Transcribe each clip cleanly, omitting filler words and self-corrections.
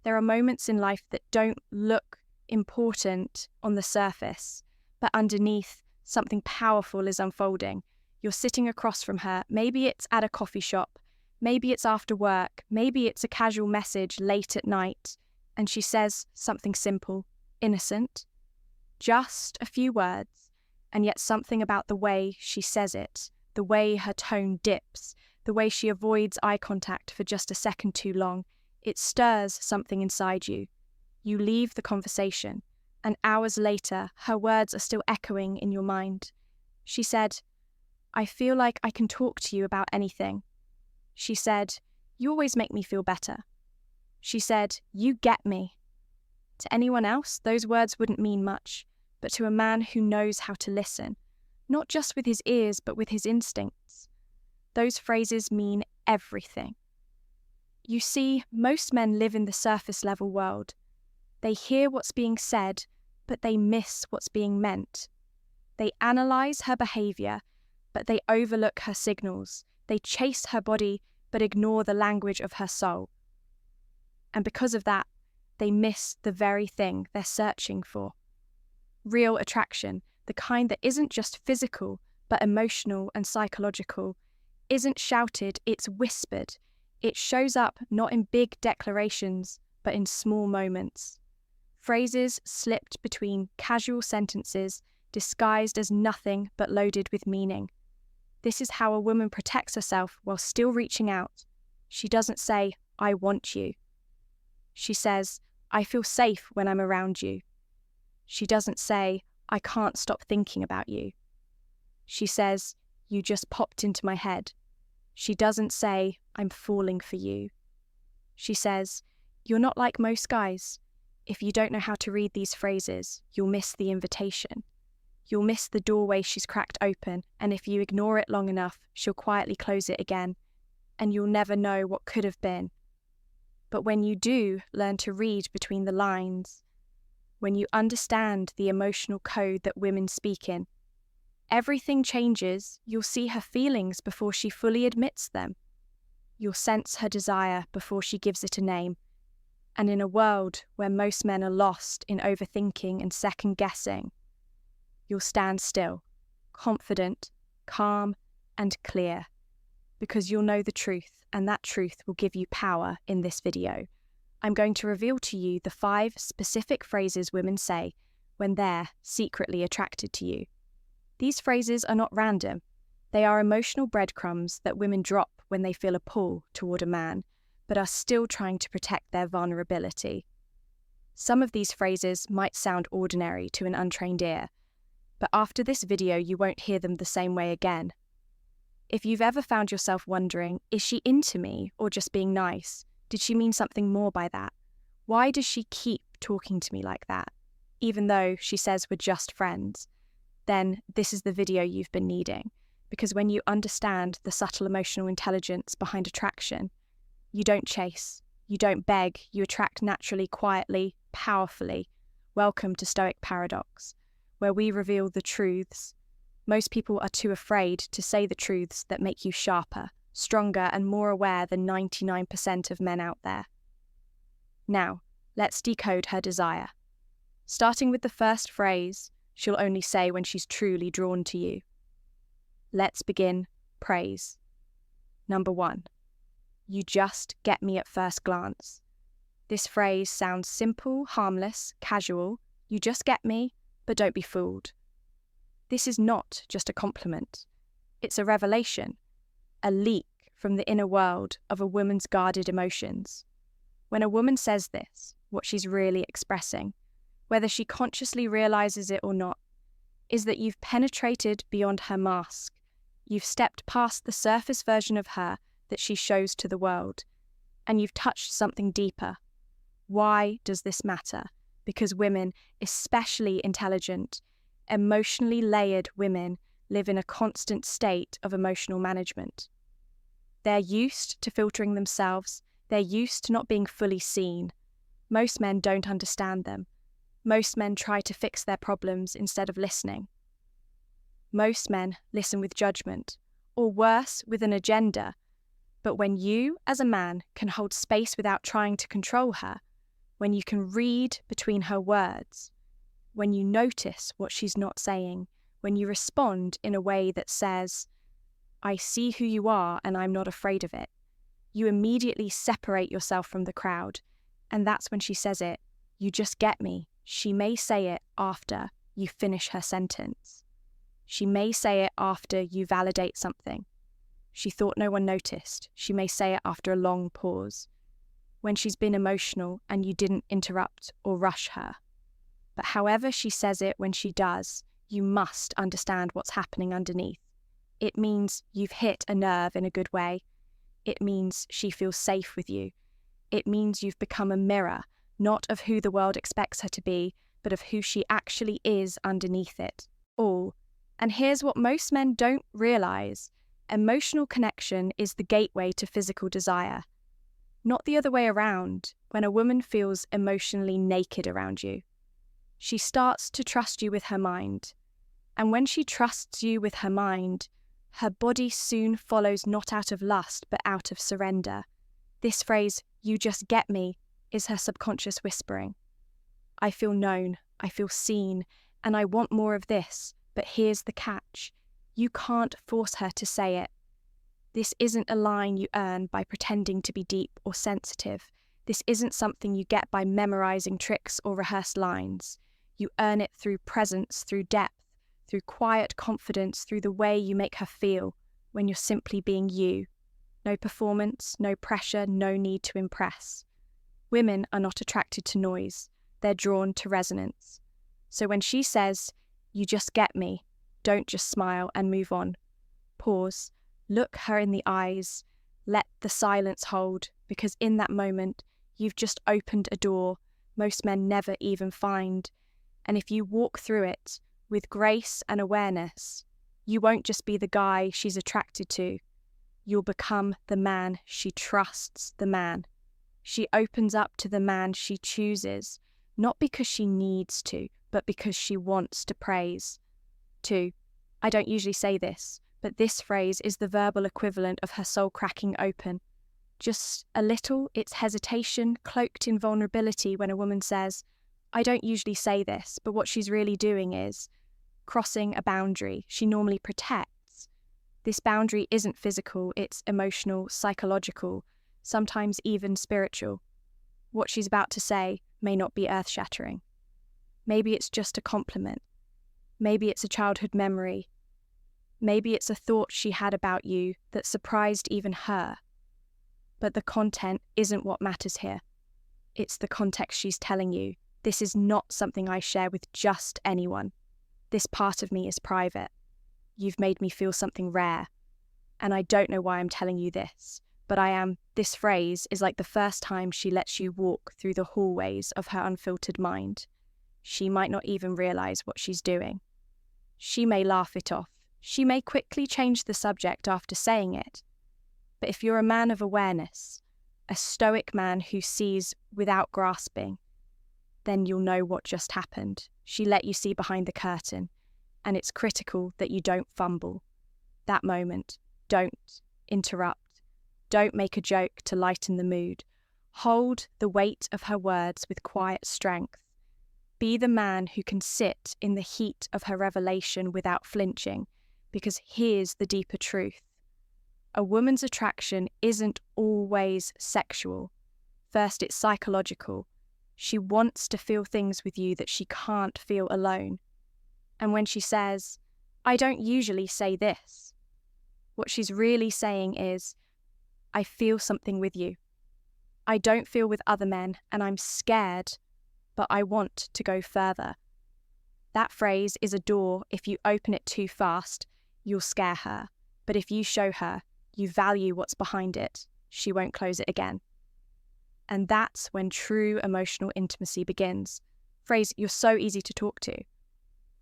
There are moments in life that don't look important on the surface, but underneath, something powerful is unfolding. You're sitting across from her. Maybe it's at a coffee shop. Maybe it's after work. Maybe it's a casual message late at night. And she says something simple, innocent, just a few words, and yet something about the way she says it, the way her tone dips, the way she avoids eye contact for just a second too long, it stirs something inside you. You leave the conversation, and hours later, her words are still echoing in your mind. She said, "I feel like I can talk to you about anything." She said, "You always make me feel better." She said, "You get me." To anyone else, those words wouldn't mean much, but to a man who knows how to listen, not just with his ears, but with his instincts, those phrases mean everything. You see, most men live in the surface level world. They hear what's being said, but they miss what's being meant. They analyze her behavior, but they overlook her signals. They chase her body, but ignore the language of her soul. And because of that, they miss the very thing they're searching for. Real attraction, the kind that isn't just physical, but emotional and psychological, isn't shouted, it's whispered. It shows up not in big declarations, but in small moments. Phrases slipped between casual sentences, disguised as nothing but loaded with meaning. This is how a woman protects herself while still reaching out. She doesn't say, "I want you." She says, "I feel safe when I'm around you." She doesn't say, "I can't stop thinking about you." She says, "You just popped into my head." She doesn't say, "I'm falling for you." She says, "You're not like most guys." If you don't know how to read these phrases, you'll miss the invitation. You'll miss the doorway she's cracked open, and if you ignore it long enough, she'll quietly close it again, and you'll never know what could have been. But when you do learn to read between the lines, when you understand the emotional code that women speak in, everything changes. You'll see her feelings before she fully admits them. You'll sense her desire before she gives it a name. And in a world where most men are lost in overthinking and second-guessing, you'll stand still, confident, calm, and clear, because you'll know the truth, and that truth will give you power in this video. I'm going to reveal to you the 5 specific phrases women say when they're secretly attracted to you. These phrases are not random. They are emotional breadcrumbs that women drop when they feel a pull toward a man, but are still trying to protect their vulnerability. Some of these phrases might sound ordinary to an untrained ear, but after this video you won't hear them the same way again. If you've ever found yourself wondering, is she into me or just being nice? Did she mean something more by that? Why does she keep talking to me like that, even though she says we're just friends? Then this is the video you've been needing, because when you understand the subtle emotional intelligence behind attraction, you don't chase, you don't beg, you attract naturally, quietly, powerfully. Welcome to Stoic Paradox, where we reveal the truths. Most people are too afraid to say the truths that make you sharper, stronger, and more aware than 99% of men out there. Now, let's decode her desire. Starting with the first phrase she'll only say when she's truly drawn to you. Let's begin praise. Number 1. You just get me at first glance. This phrase sounds simple, harmless, casual. You just get me, but don't be fooled. This is not just a compliment. It's a revelation, a leak from the inner world of a woman's guarded emotions. When a woman says this, what she's really expressing, whether she consciously realizes it or not, is that you've penetrated beyond her mask. You've stepped past the surface version of her that she shows to the world, and you've touched something deeper. Why does this matter? Because women, especially intelligent, emotionally layered women, live in a constant state of emotional management. They're used to filtering themselves. They're used to not being fully seen. Most men don't understand them. Most men try to fix their problems instead of listening. Most men listen with judgment, or worse, with an agenda. But when you, as a man, can hold space without trying to control her, when you can read between her words, when you notice what she's not saying, when you respond in a way that says, I see who you are and I'm not afraid of it. You immediately separate yourself from the crowd, and that's when she says it. You just get me. She may say it after you finish her sentence. She may say it after you validate something. She thought no one noticed. She may say it after a long pause, when she's been emotional and you didn't interrupt or rush her. But however she says it when she does, you must understand what's happening underneath. It means you've hit a nerve in a good way. It means she feels safe with you. It means you've become a mirror, not of who the world expects her to be, but of who she actually is underneath it all. And here's what most men don't realize. Emotional connection is the gateway to physical desire. Not the other way around, when a woman feels emotionally naked around you. She starts to trust you with her mind. And when she trusts you with her mind, her body soon follows not out of lust, but out of surrender. This phrase, you just get me, is her subconscious whispering. I feel known, I feel seen, and I want more of this, but here's the catch. You can't force her to say it. This isn't a line you earn by pretending to be deep or sensitive. This isn't something you get by memorizing tricks or rehearsed lines. You earn it through presence, through depth, through quiet confidence, through the way you make her feel when you're simply being you. No performance, no pressure, no need to impress. Women are not attracted to noise. They're drawn to resonance. So when she says, you just get me, don't just smile and move on. Pause, look her in the eyes, let the silence hold, because in that moment, you've just opened a door most men never even find. And if you walk through it with grace and awareness, you won't just be the guy she's attracted to. You'll become the man she trusts, the man. She opens up to the man she chooses, not because she needs to, but because she wants to praise. 2. I don't usually say this, but this phrase is the verbal equivalent of her soul cracking open. Just a little, it's hesitation cloaked in vulnerability when a woman says, I don't usually say this, but what she's really doing is crossing a boundary she normally protects. This boundary isn't physical, it's emotional, psychological, sometimes even spiritual. What she's about to say may not be earth-shattering. Maybe it's just a compliment. Maybe it's a childhood memory. Maybe it's a thought she had about you that surprised even her. But the content isn't what matters here. It's the context she's telling you. This is not something I share with just anyone. This part of me is private. You've made me feel something rare. And I don't know why I'm telling you this, but I am. This phrase is like the first time she lets you walk through the hallways of her unfiltered mind. She might not even realize what she's doing. She may laugh it off. She may quickly change the subject after saying it. But if you're a man of awareness, a stoic man who sees without grasping, then you'll know what just happened. She let you see behind the curtain, and it's critical that you don't fumble. That moment, don't interrupt. Don't make a joke to lighten the mood. Hold the weight of her words with quiet strength. Be the man who can sit in the heat of her revelation without flinching, because here's the deeper truth. A woman's attraction isn't always sexual. First, it's psychological. She wants to feel things with you that she can't feel alone. And when she says, I don't usually say this, what she's really saying is, I feel something with you. I don't feel with other men, and I'm scared, but I want to go further. That phrase is a door. If you open it too fast, you'll scare her. But if you show her you value what's behind it, she won't close it again. And that's when true emotional intimacy begins. Phrase, you're so easy to talk to.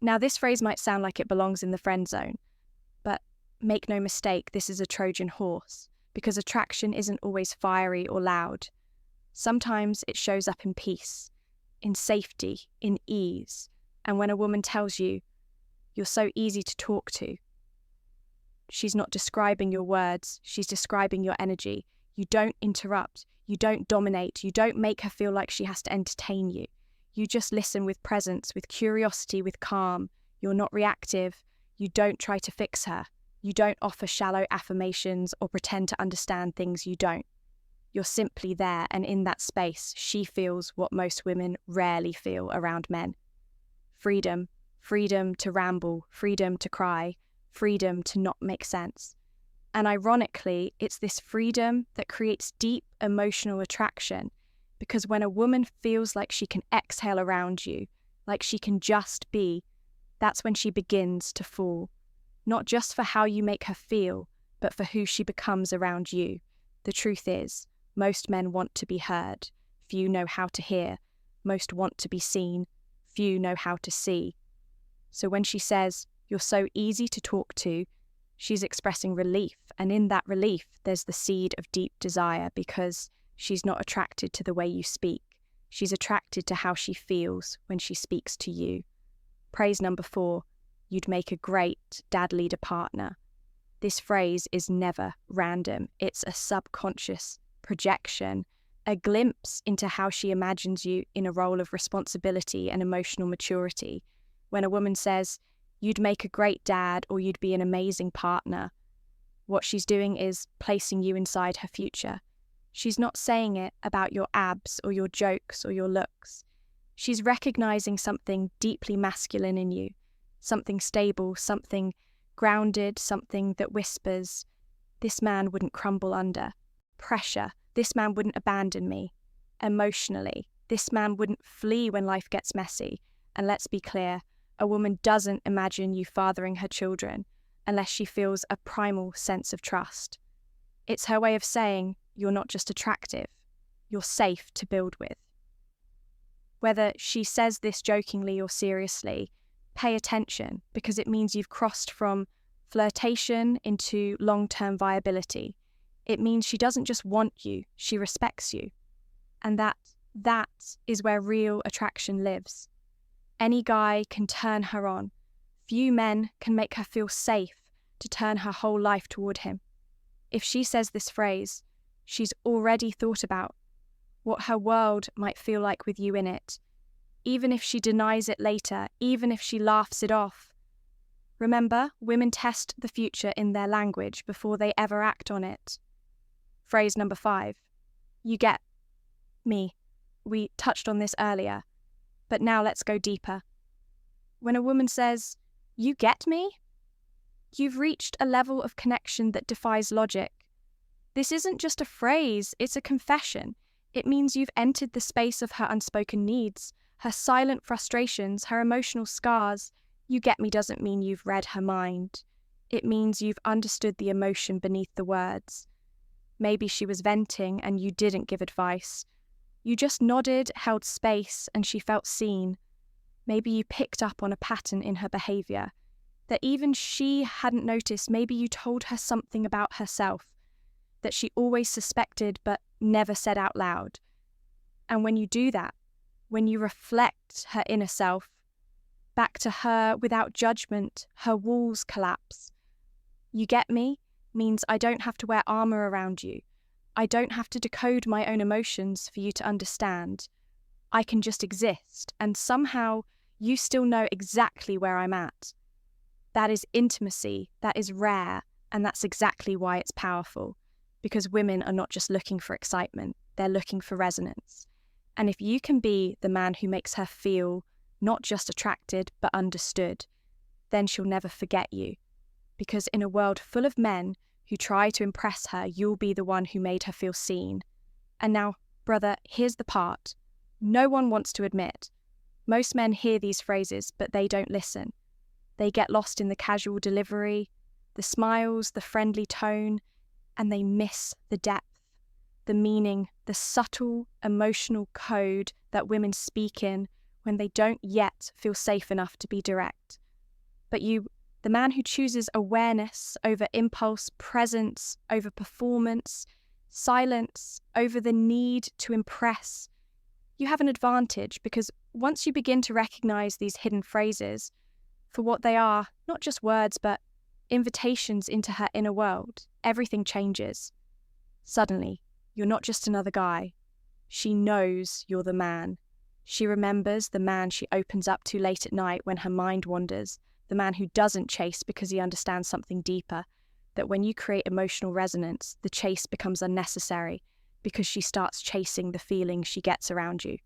Now, this phrase might sound like it belongs in the friend zone, but make no mistake, this is a Trojan horse, because attraction isn't always fiery or loud. Sometimes it shows up in peace, in safety, in ease. And when a woman tells you, you're so easy to talk to, she's not describing your words, she's describing your energy. You don't interrupt. You don't dominate. You don't make her feel like she has to entertain you. You just listen with presence, with curiosity, with calm. You're not reactive. You don't try to fix her. You don't offer shallow affirmations or pretend to understand things you don't. You're simply there, and in that space, she feels what most women rarely feel around men. Freedom. Freedom to ramble. Freedom to cry. Freedom to not make sense. And ironically, it's this freedom that creates deep emotional attraction, because when a woman feels like she can exhale around you, like she can just be, that's when she begins to fall. Not just for how you make her feel, but for who she becomes around you. The truth is, most men want to be heard. Few know how to hear. Most want to be seen. Few know how to see. So when she says, "You're so easy to talk to," she's expressing relief. And in that relief, there's the seed of deep desire, because she's not attracted to the way you speak. She's attracted to how she feels when she speaks to you. Praise number 4, you'd make a great dad leader partner. This phrase is never random. It's a subconscious projection, a glimpse into how she imagines you in a role of responsibility and emotional maturity. When a woman says, "You'd make a great dad," or "You'd be an amazing partner," what she's doing is placing you inside her future. She's not saying it about your abs or your jokes or your looks. She's recognizing something deeply masculine in you, something stable, something grounded, something that whispers, "This man wouldn't crumble under pressure. This man wouldn't abandon me emotionally. This man wouldn't flee when life gets messy." And let's be clear, a woman doesn't imagine you fathering her children unless she feels a primal sense of trust. It's her way of saying, you're not just attractive, you're safe to build with. Whether she says this jokingly or seriously, pay attention, because it means you've crossed from flirtation into long-term viability. It means she doesn't just want you, she respects you. And that is where real attraction lives. Any guy can turn her on. Few men can make her feel safe to turn her whole life toward him. If she says this phrase, she's already thought about what her world might feel like with you in it, even if she denies it later, even if she laughs it off. Remember, women test the future in their language before they ever act on it. Phrase number 5, you get me. We touched on this earlier, but now let's go deeper. When a woman says, "You get me?" you've reached a level of connection that defies logic. This isn't just a phrase, it's a confession. It means you've entered the space of her unspoken needs, her silent frustrations, her emotional scars. You get me doesn't mean you've read her mind. It means you've understood the emotion beneath the words. Maybe she was venting and you didn't give advice. You just nodded, held space, and she felt seen. Maybe you picked up on a pattern in her behaviour that even she hadn't noticed. Maybe you told her something about herself that she always suspected but never said out loud. And when you do that, when you reflect her inner self back to her without judgment, her walls collapse. You get me means I don't have to wear armour around you. I don't have to decode my own emotions for you to understand. I can just exist, and somehow you still know exactly where I'm at. That is intimacy, that is rare, and that's exactly why it's powerful. Because women are not just looking for excitement, they're looking for resonance. And if you can be the man who makes her feel not just attracted, but understood, then she'll never forget you. Because in a world full of men who try to impress her, you'll be the one who made her feel seen. And now, brother, here's the part no one wants to admit. Most men hear these phrases, but they don't listen. They get lost in the casual delivery, the smiles, the friendly tone, and they miss the depth, the meaning, the subtle emotional code that women speak in when they don't yet feel safe enough to be direct. But you, the man who chooses awareness over impulse, presence over performance, silence over the need to impress, you have an advantage, because once you begin to recognize these hidden phrases for what they are, not just words, but invitations into her inner world, everything changes. Suddenly, You're not just another guy. She knows you're the man. She remembers the man she opens up to late at night when her mind wanders, the man who doesn't chase because he understands something deeper, that when you create emotional resonance, the chase becomes unnecessary because she starts chasing the feeling she gets around you.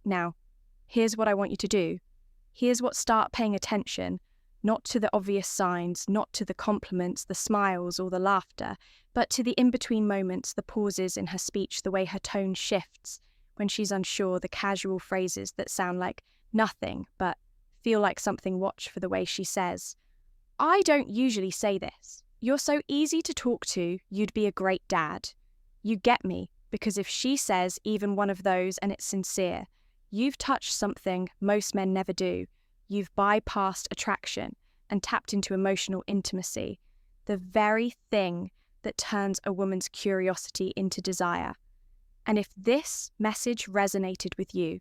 Now, here's what I want you to do. Here's what start paying attention, not to the obvious signs, not to the compliments, the smiles, or the laughter, but to the in-between moments, the pauses in her speech, the way her tone shifts when she's unsure, the casual phrases that sound like nothing but feel like something. Watch for the way she says, "I don't usually say this. You're so easy to talk to, you'd be a great dad. You get me, because if she says even one of those and it's sincere, you've touched something most men never do. You've bypassed attraction and tapped into emotional intimacy, the very thing that turns a woman's curiosity into desire." And if this message resonated with you,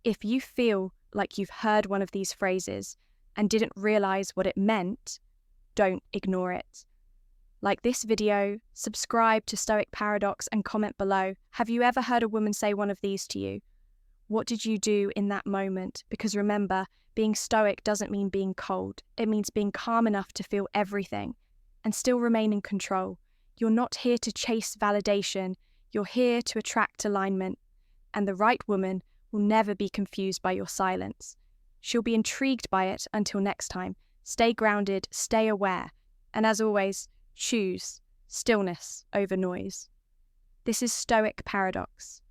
if you feel like you've heard one of these phrases and didn't realize what it meant, don't ignore it. Like this video, subscribe to Stoic Paradox, and comment below. Have you ever heard a woman say one of these to you? What did you do in that moment? Because remember, being stoic doesn't mean being cold. It means being calm enough to feel everything and still remain in control. You're not here to chase validation. You're here to attract alignment. And the right woman will never be confused by your silence. She'll be intrigued by it. Until next time, stay grounded, stay aware, and as always, choose stillness over noise. This is Stoic Paradox.